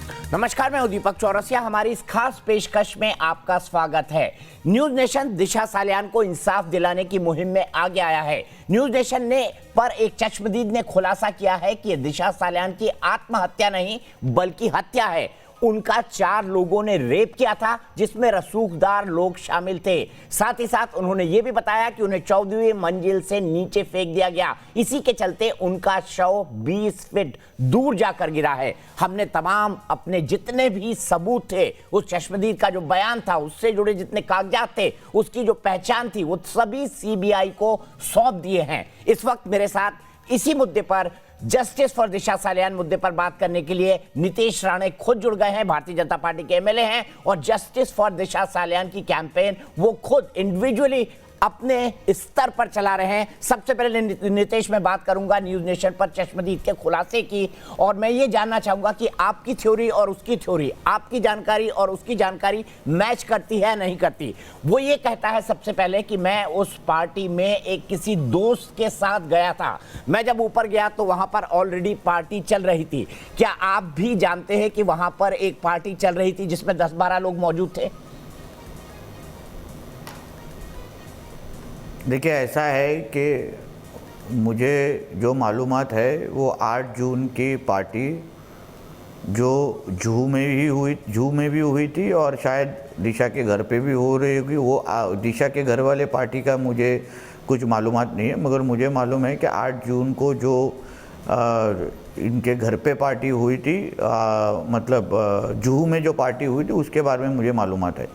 नमस्कार, मैं दीपक चौरसिया। हमारी इस खास पेशकश में आपका स्वागत है। न्यूज नेशन दिशा सालियान को इंसाफ दिलाने की मुहिम में आगे आया है। न्यूज नेशन ने पर एक चश्मदीद ने खुलासा किया है कि दिशा सालियान की आत्महत्या नहीं बल्कि हत्या है। उनका 4 लोगों ने रेप किया था, जिसमें रसूखदार लोग शामिल थे। साथ ही साथ उन्होंने ये भी बताया कि उन्हें 14वीं मंजिल से नीचे फेंक दिया गया। इसी के चलते उनका शव 20 फीट दूर जाकर गिरा है। हमने तमाम अपने जितने भी सबूत थे, उस चश्मदीद का जो बयान था, उससे जुड़े जितने कागजात थे, उसकी जो पहचान थी, वो सभी सीबीआई को सौंप दिए हैं। इस वक्त मेरे साथ इसी मुद्दे पर, जस्टिस फॉर दिशा सालियान मुद्दे पर बात करने के लिए नितेश राणे खुद जुड़ गए हैं। भारतीय जनता पार्टी के एमएलए हैं और जस्टिस फॉर दिशा सालियान की कैंपेन वो खुद इंडिविजुअली अपने स्तर पर चला रहे हैं। सबसे पहले नितेश, मैं बात करूंगा न्यूज नेशन पर चश्मदीद के खुलासे की, और मैं ये जानना चाहूंगा कि आपकी थ्योरी और उसकी थ्योरी, आपकी जानकारी और उसकी जानकारी मैच करती है नहीं करती। वो ये कहता है सबसे पहले कि मैं उस पार्टी में एक किसी दोस्त के साथ गया था। मैं जब ऊपर गया तो वहां पर ऑलरेडी पार्टी चल रही थी। क्या आप भी जानते हैं कि वहां पर एक पार्टी चल रही थी जिसमें 10-12 लोग मौजूद थे? देखिए, ऐसा है कि मुझे जो मालूमात है वो 8 जून की पार्टी जो जूहू में भी हुई थी और शायद दिशा के घर पे भी हो रही होगी। वो दिशा के घर वाले पार्टी का मुझे कुछ मालूमात नहीं है, मगर मुझे मालूम है कि 8 जून को जो इनके घर पे पार्टी हुई थी, मतलब जूहू में जो पार्टी हुई थी, उसके बारे में मुझे मालूमात है।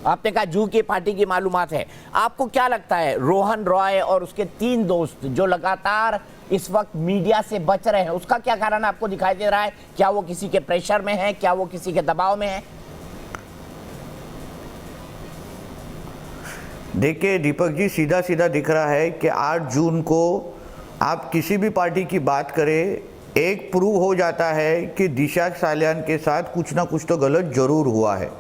आपने कहा जूहू की पार्टी की मालूमात है। आपको क्या लगता है, रोहन रॉय और उसके 3 दोस्त जो लगातार इस वक्त मीडिया से बच रहे हैं, उसका क्या कारण आपको दिखाई दे रहा है? क्या वो किसी के प्रेशर में है? क्या वो किसी के दबाव में है? देखिए दीपक जी, सीधा सीधा दिख रहा है कि 8 जून को आप किसी भी पार्टी की बात करें, एक प्रूव हो जाता है कि दिशा सालियान के साथ कुछ ना कुछ तो गलत जरूर हुआ है।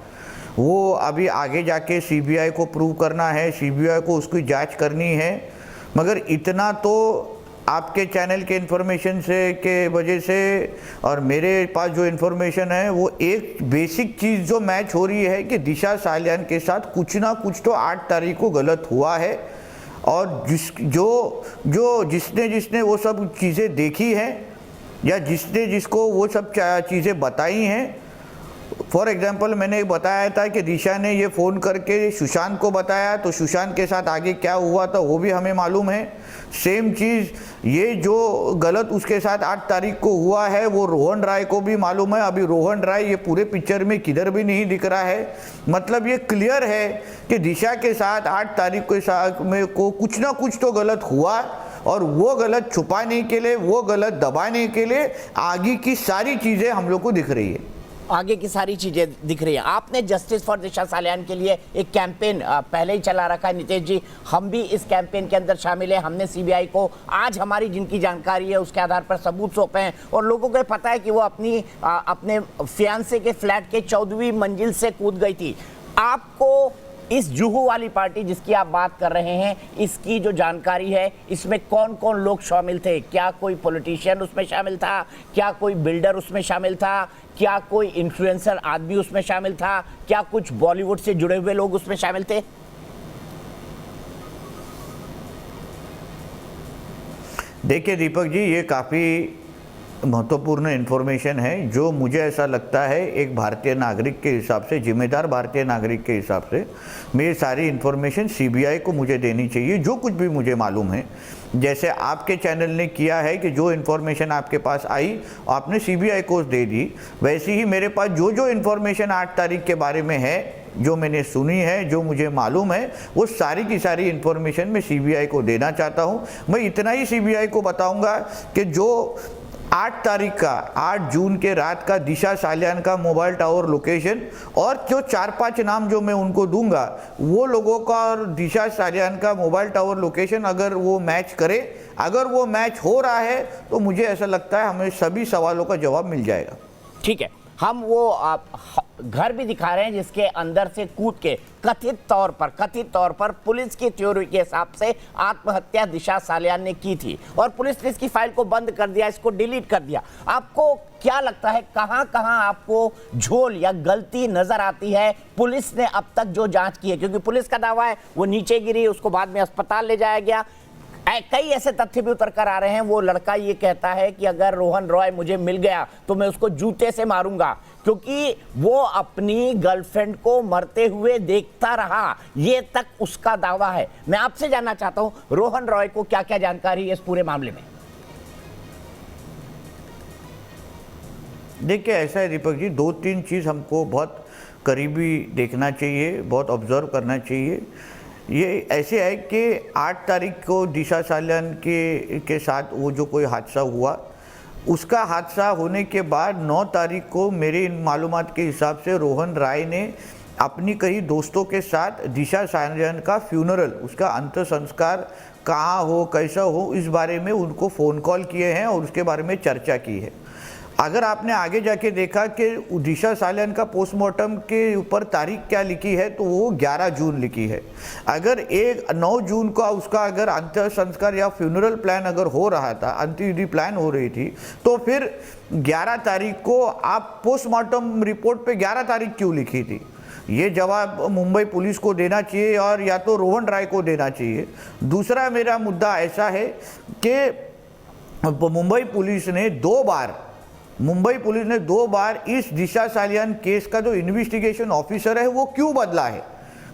वो अभी आगे जाके सीबीआई को प्रूव करना है, सीबीआई को उसकी जांच करनी है। मगर इतना तो आपके चैनल के इन्फॉर्मेशन से के वजह से और मेरे पास जो इन्फॉर्मेशन है, वो एक बेसिक चीज़ जो मैच हो रही है कि दिशा सालियान के साथ कुछ ना कुछ तो 8 तारीख को गलत हुआ है। और जिसने वो सब चीज़ें देखी हैं या जिसको वो सब चीज़ें बताई हैं, फॉर एग्जाम्पल मैंने बताया था कि दिशा ने ये फ़ोन करके सुशांत को बताया, तो सुशांत के साथ आगे क्या हुआ था वो भी हमें मालूम है। सेम चीज़ ये जो गलत उसके साथ 8 तारीख को हुआ है, वो रोहन राय को भी मालूम है। अभी रोहन राय ये पूरे पिक्चर में किधर भी नहीं दिख रहा है। मतलब ये क्लियर है कि दिशा के साथ 8 तारीख के साथ में को कुछ ना कुछ तो गलत हुआ, और वो गलत छुपाने के लिए, वो गलत दबाने के लिए आगे की सारी चीज़ें हम लोग को दिख रही है। आगे की सारी चीजें दिख रही हैं। आपने जस्टिस फॉर दिशा सालियान के लिए एक कैंपेन पहले ही चला रखा है नितेश जी। हम भी इस कैंपेन के अंदर शामिल हैं। हमने सीबीआई को आज हमारी जिनकी जानकारी है उसके आधार पर सबूत सौंपे हैं, और लोगों को पता है कि वो अपने फियांसे के फ्लैट के 14वीं मंजिल से कूद गई थी। आपको इस जुहू वाली पार्टी जिसकी आप बात कर रहे हैं, इसकी जो जानकारी है, इसमें कौन कौन लोग शामिल थे? क्या कोई पॉलिटिशियन उसमें शामिल था? क्या कोई बिल्डर उसमें शामिल था? क्या कोई इन्फ्लुएंसर आदमी उसमें शामिल था? क्या कुछ बॉलीवुड से जुड़े हुए लोग उसमें शामिल थे? देखिए दीपक जी, ये काफ़ी महत्वपूर्ण इन्फॉर्मेशन है, जो मुझे ऐसा लगता है एक भारतीय नागरिक के हिसाब से, जिम्मेदार भारतीय नागरिक के हिसाब से, मेरी सारी इन्फॉर्मेशन सीबीआई को मुझे देनी चाहिए, जो कुछ भी मुझे मालूम है। जैसे आपके चैनल ने किया है कि जो इन्फॉर्मेशन आपके पास आई आपने सीबीआई को दे दी, वैसे ही मेरे पास जो इन्फॉर्मेशन 8 तारीख के बारे में है, जो मैंने सुनी है, जो मुझे मालूम है, वो सारी की सारी इन्फॉर्मेशन मैं सीबीआई को देना चाहता हूँ। मैं इतना ही सीबीआई को बताऊँगा कि जो 8 तारीख का, 8 जून के रात का दिशा सालियान का मोबाइल टावर लोकेशन, और जो 4-5 नाम जो मैं उनको दूंगा, वो लोगों का और दिशा सालियान का मोबाइल टावर लोकेशन अगर वो मैच करे, अगर वो मैच हो रहा है, तो मुझे ऐसा लगता है हमें सभी सवालों का जवाब मिल जाएगा। ठीक है, हम वो घर भी दिखा रहे हैं जिसके अंदर से कूद के कथित तौर पर पुलिस की थ्योरी के हिसाब से आत्महत्या दिशा सालियान ने की थी और पुलिस ने इसकी फाइल को बंद कर दिया, इसको डिलीट कर दिया। आपको क्या लगता है कहां कहां आपको झोल या गलती नजर आती है पुलिस ने अब तक जो जांच की है? क्योंकि पुलिस का दावा है वो नीचे गिरी, उसको बाद में अस्पताल ले जाया गया। कई ऐसे तथ्य भी उतर कर आ रहे हैं। वो लड़का ये कहता है कि अगर रोहन रॉय मुझे मिल गया तो मैं उसको जूते से मारूंगा, क्योंकि वो अपनी गर्लफ्रेंड को मरते हुए देखता रहा, ये तक उसका दावा है। मैं आपसे जानना चाहता हूं रोहन रॉय को क्या क्या जानकारी है इस पूरे मामले में? देखिए ऐसा है दीपक जी, दो तीन चीज़ हमको बहुत करीबी देखना चाहिए, बहुत ऑब्जर्व करना चाहिए। ये ऐसे है कि 8 तारीख को दिशा सालियान के साथ वो जो कोई हादसा हुआ, उसका हादसा होने के बाद 9 तारीख को मेरे मालूमात के हिसाब से रोहन राय ने अपनी कई दोस्तों के साथ दिशा सालियान का फ्यूनरल, उसका अंतिम संस्कार कहाँ हो कैसा हो, इस बारे में उनको फ़ोन कॉल किए हैं और उसके बारे में चर्चा की है। अगर आपने आगे जाके देखा कि दिशा सालियान का पोस्टमार्टम के ऊपर तारीख क्या लिखी है तो वो 11 जून लिखी है। अगर 9 जून का उसका अगर अंतिम संस्कार या फ्यूनरल प्लान अगर हो रहा था, अंतिम विधि प्लान हो रही थी, तो फिर 11 तारीख को आप पोस्टमार्टम रिपोर्ट पे 11 तारीख क्यों लिखी थी? ये जवाब मुंबई पुलिस को देना चाहिए और या तो रोहन राय को देना चाहिए। दूसरा मेरा मुद्दा ऐसा है कि मुंबई पुलिस ने दो बार इस दिशा सालियान केस का जो इन्वेस्टिगेशन ऑफिसर है वो क्यों बदला है?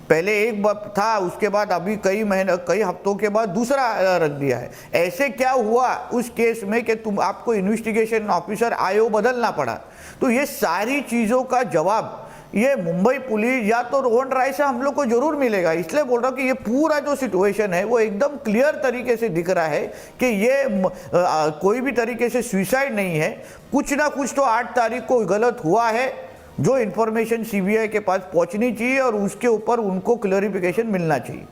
पहले एक था, उसके बाद अभी कई हफ्तों के बाद दूसरा रख दिया है। ऐसे क्या हुआ उस केस में कि आपको इन्वेस्टिगेशन ऑफिसर आईओ बदलना पड़ा? तो ये सारी चीज़ों का जवाब ये मुंबई पुलिस या तो रोहन राय से हम लोग को जरूर मिलेगा। इसलिए बोल रहा हूँ कि ये पूरा जो सिचुएशन है वो एकदम क्लियर तरीके से दिख रहा है कि ये कोई भी तरीके से सुसाइड नहीं है। कुछ ना कुछ तो 8 तारीख को गलत हुआ है, जो इन्फॉर्मेशन सीबीआई के पास पहुंचनी चाहिए और उसके ऊपर उनको क्लैरिफिकेशन मिलना चाहिए।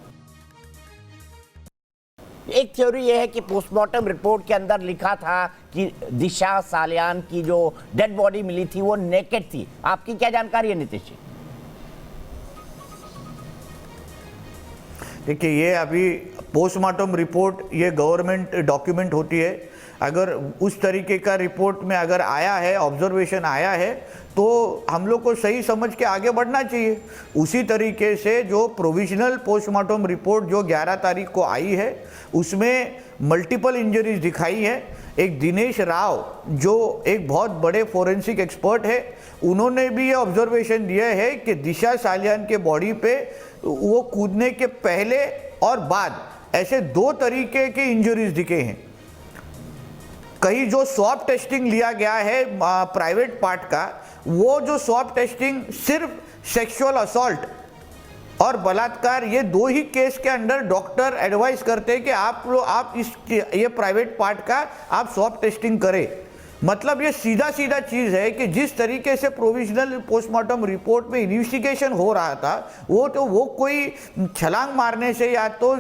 एक थ्योरी यह है कि पोस्टमार्टम रिपोर्ट के अंदर लिखा था कि दिशा सालियान की जो डेड बॉडी मिली थी वो नेकेड थी। आपकी क्या जानकारी है नीतीश जी? देखिए ये अभी पोस्टमार्टम रिपोर्ट ये गवर्नमेंट डॉक्यूमेंट होती है। अगर उस तरीके का रिपोर्ट में अगर आया है, ऑब्जर्वेशन आया है, तो हम लोग को सही समझ के आगे बढ़ना चाहिए। उसी तरीके से जो प्रोविजनल पोस्टमार्टम रिपोर्ट जो 11 तारीख को आई है उसमें मल्टीपल इंजरीज दिखाई है। एक दिनेश राव जो एक बहुत बड़े फोरेंसिक एक्सपर्ट है, उन्होंने भी ये ऑब्जर्वेशन दिया है कि दिशा सालियान के बॉडी पे वो कूदने के पहले और बाद ऐसे 2 तरीके के इंजरीज दिखे हैं। कहीं जो स्वैब टेस्टिंग लिया गया है प्राइवेट पार्ट का, वो जो स्वैब टेस्टिंग सिर्फ सेक्सुअल असॉल्ट और बलात्कार, ये 2 ही केस के अंदर डॉक्टर एडवाइस करते हैं कि आप ये प्राइवेट पार्ट का आप स्वैब टेस्टिंग करें। मतलब ये सीधा चीज़ है कि जिस तरीके से प्रोविजनल पोस्टमार्टम रिपोर्ट में इन्वेस्टिगेशन हो रहा था वो कोई छलांग मारने से या तो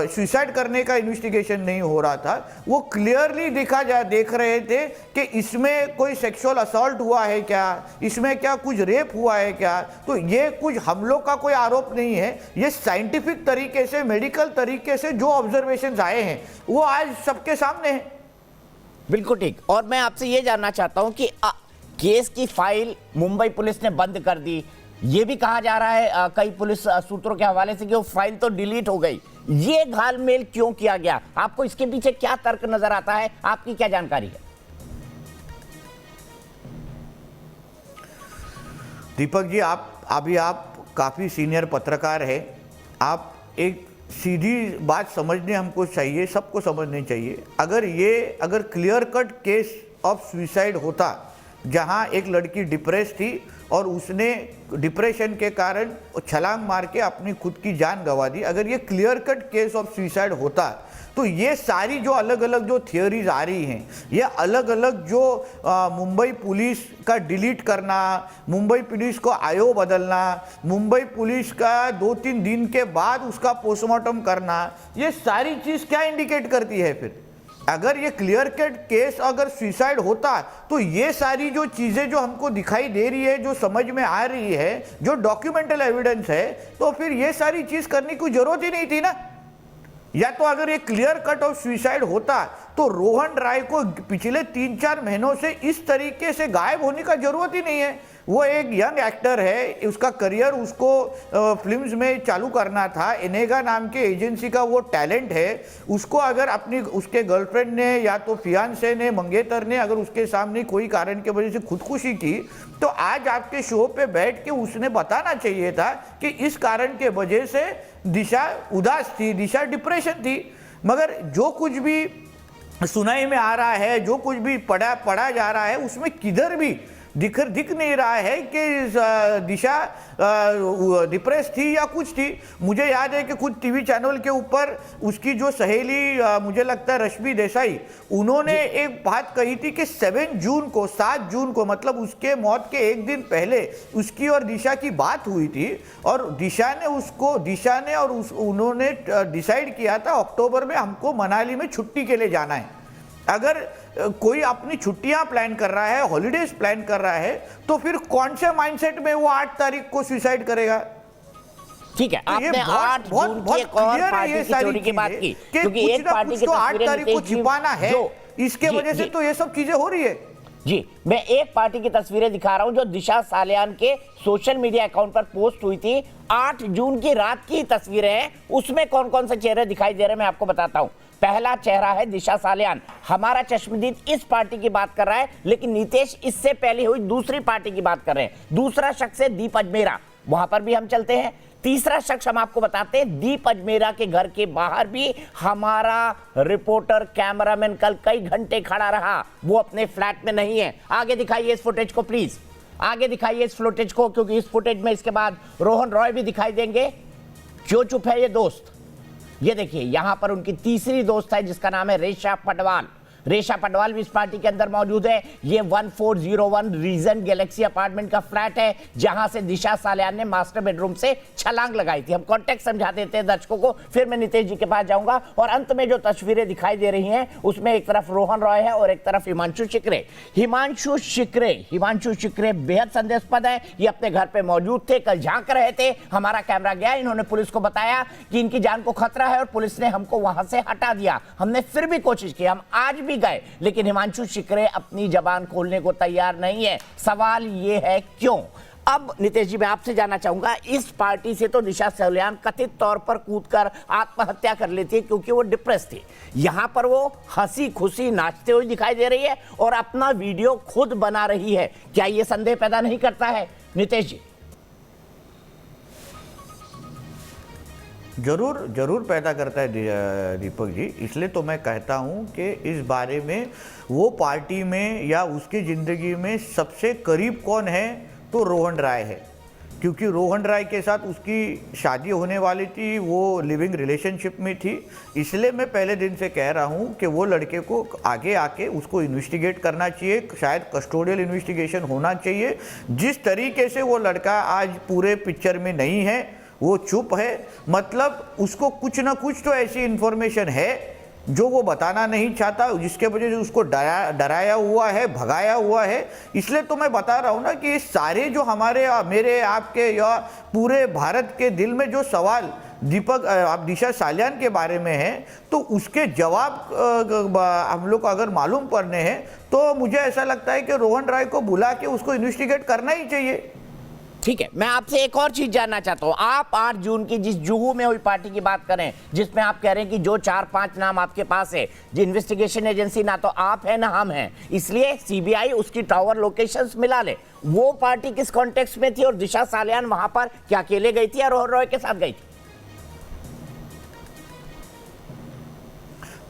सुसाइड करने का इन्वेस्टिगेशन नहीं हो रहा था। वो क्लियरली देख रहे थे कि इसमें कोई सेक्सुअल असॉल्ट हुआ है क्या, इसमें क्या कुछ रेप हुआ है क्या। तो ये कुछ हम लोग का कोई आरोप नहीं है, ये साइंटिफिक तरीके से, मेडिकल तरीके से जो ऑब्जर्वेशन आए हैं वो आज सबके सामने है। बिल्कुल ठीक। और मैं आपसे ये जानना चाहता हूं कि केस की फाइल मुंबई पुलिस ने बंद कर दी। ये भी कहा जा रहा है कई पुलिस सूत्रों के हवाले से कि वो फाइल तो डिलीट हो गई। ये घालमेल क्यों किया गया? आपको इसके पीछे क्या तर्क नजर आता है? आपकी क्या जानकारी है? दीपक जी, आप काफ़ी सीनियर पत्रकार हैं। आप एक सीधी बात समझने हमको चाहिए, सबको समझनी चाहिए। अगर clear cut case of suicide होता जहां एक लड़की डिप्रेस थी और उसने डिप्रेशन के कारण छलांग मार के अपनी खुद की जान गंवा दी, अगर ये clear cut case of suicide होता तो ये सारी जो अलग अलग जो थियोरीज आ रही हैं, ये अलग अलग जो मुंबई पुलिस का डिलीट करना, मुंबई पुलिस को आईओ बदलना, मुंबई पुलिस का 2-3 दिन के बाद उसका पोस्टमार्टम करना, ये सारी चीज़ क्या इंडिकेट करती है? फिर अगर ये क्लियर कट केस अगर सुसाइड होता तो ये सारी जो चीजें जो हमको दिखाई दे रही है, जो समझ में आ रही है, जो डॉक्यूमेंटल एविडेंस है, तो फिर ये सारी चीज करने की जरूरत ही नहीं थी ना। या तो अगर ये क्लियर कट ऑफ सुसाइड होता तो रोहन राय को पिछले 3-4 महीनों से इस तरीके से गायब होने का जरूरत ही नहीं है। वो एक यंग एक्टर है, उसका करियर उसको फिल्म्स में चालू करना था। इनेगा नाम के एजेंसी का वो टैलेंट है। उसको अगर अपनी उसके गर्लफ्रेंड ने या तो फियांसे ने, मंगेतर ने अगर उसके सामने कोई कारण की वजह से खुदकुशी की तो आज आपके शो पे बैठ के उसने बताना चाहिए था कि इस कारण के वजह से दिशा उदास थी, दिशा डिप्रेशन थी। मगर जो कुछ भी सुनाई में आ रहा है, जो कुछ भी पढ़ा जा रहा है, उसमें किधर भी दिख नहीं रहा है कि दिशा डिप्रेस थी या कुछ थी। मुझे याद है कि कुछ टीवी चैनल के ऊपर उसकी जो सहेली, मुझे लगता है रश्मि देसाई, उन्होंने एक बात कही थी कि 7 जून को मतलब उसके मौत के एक दिन पहले उसकी और दिशा की बात हुई थी और दिशा ने और उन्होंने डिसाइड किया था अक्टूबर में हमको मनाली में छुट्टी के लिए जाना है। अगर कोई अपनी छुट्टियां प्लान कर रहा है, हॉलीडेज प्लान कर रहा है, तो फिर कौन से माइंडसेट में वो 8 तारीख को सुसाइड करेगा? ठीक है, आपने 8 जून की एक और पार्टी की चोरी की बात की, क्योंकि एक पार्टी की तो 8 तारीख को छिपाना है, इसके वजह से तो ये सब चीजें हो रही है। जी, मैं एक पार्टी की तस्वीरें दिखा रहा हूं जो दिशा सालियान के सोशल मीडिया अकाउंट पर पोस्ट हुई थी। 8 जून की रात की तस्वीरें हैं। उसमें कौन कौन से चेहरे दिखाई दे रहे हैं मैं आपको बताता हूं। पहला चेहरा है दिशा सालियान। हमारा चश्मदीद इस पार्टी की बात कर रहा है, लेकिन नीतीश इससे पहले हुई दूसरी पार्टी की बात कर रहे हैं। दूसरा शख्स है दीप अजमेरा, वहां पर भी हम चलते हैं। तीसरा शख्स हम आपको बताते हैं, दीप अजमेरा के घर के बाहर भी हमारा रिपोर्टर कैमरामैन कल कई घंटे खड़ा रहा, वो अपने फ्लैट में नहीं है। आगे दिखाइए इस फुटेज को प्लीज, आगे दिखाइए इस फुटेज को, क्योंकि इस फुटेज में इसके बाद रोहन रॉय भी दिखाई देंगे। जो चुप है ये दोस्त, ये देखिए यहां पर उनकी तीसरी दोस्त है जिसका नाम है रेशा पटवाल। रेशा पटवाल भी इस पार्टी के अंदर मौजूद है। ये 1401 रीजन गैलेक्सी अपार्टमेंट का फ्लैट है जहां से दिशा सालियान ने मास्टर बेडरूम से छलांग लगाई थी। हम कॉन्टेक्स्ट समझा देते हैं दर्शकों को, फिर मैं नितेश जी के पास जाऊंगा। और अंत में जो तस्वीरें दिखाई दे रही हैं उसमें एक तरफ रोहन रॉय है और एक तरफ हिमांशु शिकरे। हिमांशु शिकरे बेहद संदेहास्पद है। ये अपने घर पे मौजूद थे, कल झांक रहे थे, हमारा कैमरा गया, इन्होंने पुलिस को बताया कि इनकी जान को खतरा है और पुलिस ने हमको वहां से हटा दिया। हमने फिर भी कोशिश की, हम आज भी गए, लेकिन हिमांशु शिकरे अपनी जबान खोलने को तैयार नहीं है। सवाल यह है क्यों? अब नितेश जी मैं आपसे जानना चाहूंगा, इस पार्टी से तो दिशा सालियान कथित तौर पर कूदकर आत्महत्या कर लेती है क्योंकि वो डिप्रेस थी। यहां पर वो हंसी खुशी नाचते हुए दिखाई दे रही है और अपना वीडियो खुद बना रही है। क्या यह संदेह पैदा नहीं करता है नितेश जी? जरूर पैदा करता है दीपक जी। इसलिए तो मैं कहता हूं कि इस बारे में वो पार्टी में या उसकी ज़िंदगी में सबसे करीब कौन है तो रोहन राय है, क्योंकि रोहन राय के साथ उसकी शादी होने वाली थी, वो लिविंग रिलेशनशिप में थी। इसलिए मैं पहले दिन से कह रहा हूं कि वो लड़के को आगे आके उसको इन्वेस्टिगेट करना चाहिए, शायद कस्टोडियल इन्वेस्टिगेशन होना चाहिए। जिस तरीके से वो लड़का आज पूरे पिक्चर में नहीं है, वो चुप है, मतलब उसको कुछ ना कुछ तो ऐसी इंफॉर्मेशन है जो वो बताना नहीं चाहता, जिसके वजह से उसको डराया हुआ है, भगाया हुआ है। इसलिए तो मैं बता रहा हूँ ना कि सारे जो हमारे मेरे आपके या पूरे भारत के दिल में जो सवाल आप दिशा सालियान के बारे में है, तो उसके जवाब हम लोग को अगर मालूम पड़ने हैं तो मुझे ऐसा लगता है कि रोहन राय को बुला के उसको इन्वेस्टिगेट करना ही चाहिए। ठीक है, मैं आपसे एक और चीज जानना चाहता हूं। आप 8 जून की जिस जुहू में हुई पार्टी की बात करें, जिसमें आप कह रहे हैं कि जो 4-5 नाम आपके पास है, जो इन्वेस्टिगेशन एजेंसी ना तो आप है ना हम हैं, इसलिए सीबीआई उसकी टावर लोकेशंस मिला ले। वो पार्टी किस कॉन्टेक्स्ट में थी और दिशा सालियान वहां पर क्या अकेले गई थी या रोहन रॉय के साथ गई थी?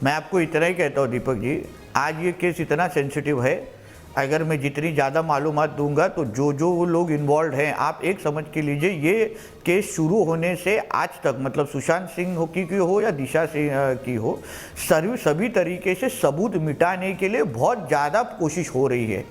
मैं आपको इतना ही कहता हूं दीपक जी, आज ये केस इतना सेंसिटिव है, अगर मैं जितनी ज़्यादा मालूमात दूंगा तो जो लोग इन्वॉल्व हैं, आप एक समझ के लीजिए, ये केस शुरू होने से आज तक, मतलब सुशांत सिंह की हो या दिशा सिंह की हो, सभी तरीके से सबूत मिटाने के लिए बहुत ज़्यादा कोशिश हो रही है।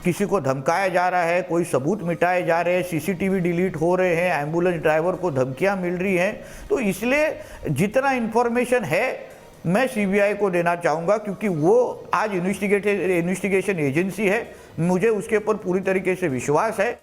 किसी को धमकाया जा रहा है, कोई सबूत मिटाए जा रहे हैं, सीसीटीवी डिलीट हो रहे हैं, एम्बुलेंस ड्राइवर को धमकियां मिल रही हैं। तो इसलिए जितना इन्फॉर्मेशन है मैं सीबीआई को देना चाहूँगा, क्योंकि वो आज इन्वेस्टिगेशन एजेंसी है, मुझे उसके ऊपर पूरी तरीके से विश्वास है।